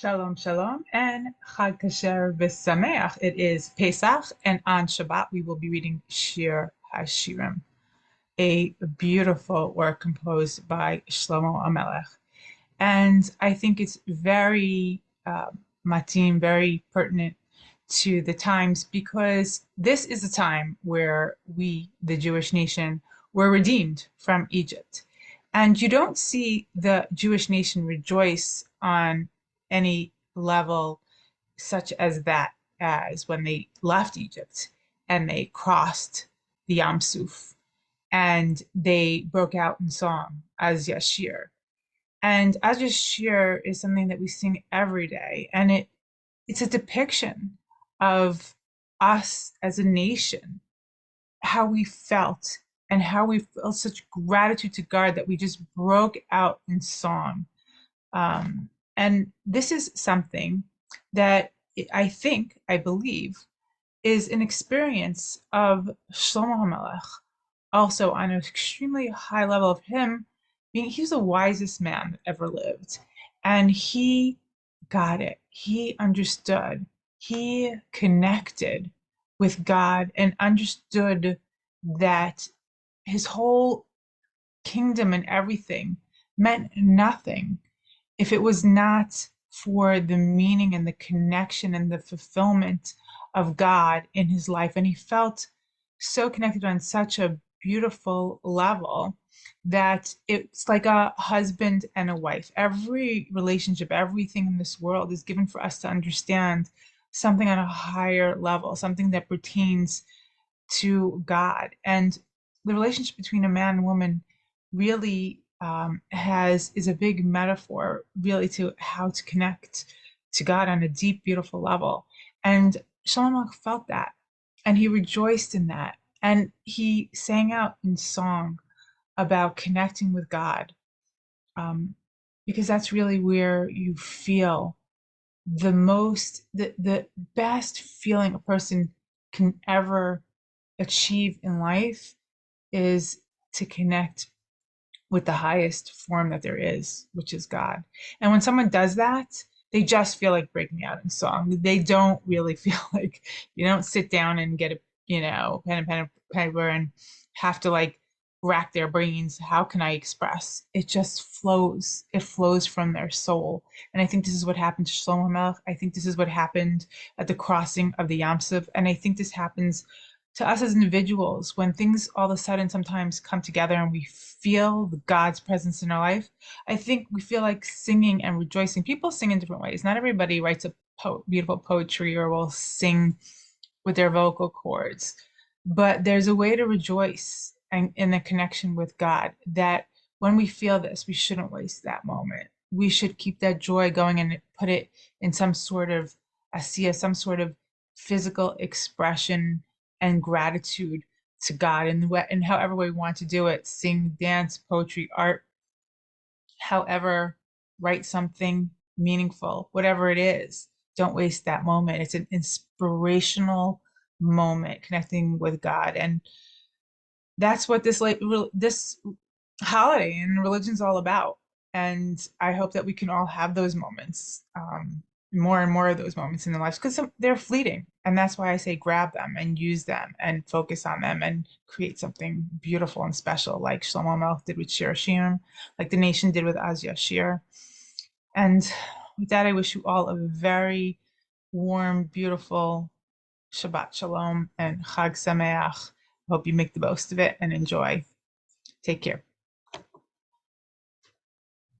Shalom, shalom, and Chag Kasher v'Sameach. It is Pesach, and on Shabbat we will be reading Shir HaShirim, a beautiful work composed by Shlomo Amelech. And I think it's very matim, very pertinent to the times because this is a time where we, the Jewish nation, were redeemed from Egypt. And you don't see the Jewish nation rejoice on any level such as that as when they left Egypt and they crossed the Yam Suf and they broke out in song as Yashir. And as Shir is something that we sing every day, and it's a depiction of us as a nation, how we felt and how we felt such gratitude to God that we just broke out in song. And this is something that I believe, is an experience of Shlomo HaMelech, also on an extremely high level of him being, he was the wisest man that ever lived. And he got it. He understood. He connected with God and understood that his whole kingdom and everything meant nothing if it was not for the meaning and the connection and the fulfillment of God in his life. And he felt so connected on such a beautiful level that it's like a husband and a wife. Every relationship, everything in this world is given for us to understand something on a higher level, something that pertains to God. And the relationship between a man and woman really is a big metaphor really to how to connect to God on a deep, beautiful level. And Shlomo felt that, and he rejoiced in that, and he sang out in song about connecting with God, because that's really where you feel the best feeling a person can ever achieve in life is to connect with the highest form that there is, which is God. And when someone does that, they just feel like breaking out in song. They don't really feel like, you don't sit down and get a, pen and paper and have to like rack their brains. How can I express? It just flows. It flows from their soul. And I think this is what happened to Shlomo Melech. I think this is what happened at the crossing of the Yam Suf. And I think this happens to us as individuals when things all of a sudden sometimes come together and we feel God's presence in our life. I think we feel like singing and rejoicing. People sing in different ways. Not everybody writes a beautiful poetry or will sing with their vocal cords, but there's a way to rejoice and in a connection with God that when we feel this, we shouldn't waste that moment. We should keep that joy going and put it in some sort of asiya, some sort of physical expression and gratitude to God in however way we want to do it, sing, dance, poetry, art, however, write something meaningful, whatever it is. Don't waste that moment. It's an inspirational moment connecting with God. And that's what this holiday and religion's all about. And I hope that we can all have those moments, more and more of those moments in their lives, because they're fleeting. And that's why I say grab them and use them and focus on them and create something beautiful and special, like Shlomo Melech did with Shir HaShirim, like the nation did with Az Yashir. And with that, I wish you all a very warm, beautiful Shabbat Shalom and Chag Sameach. Hope you make the most of it and enjoy. Take care.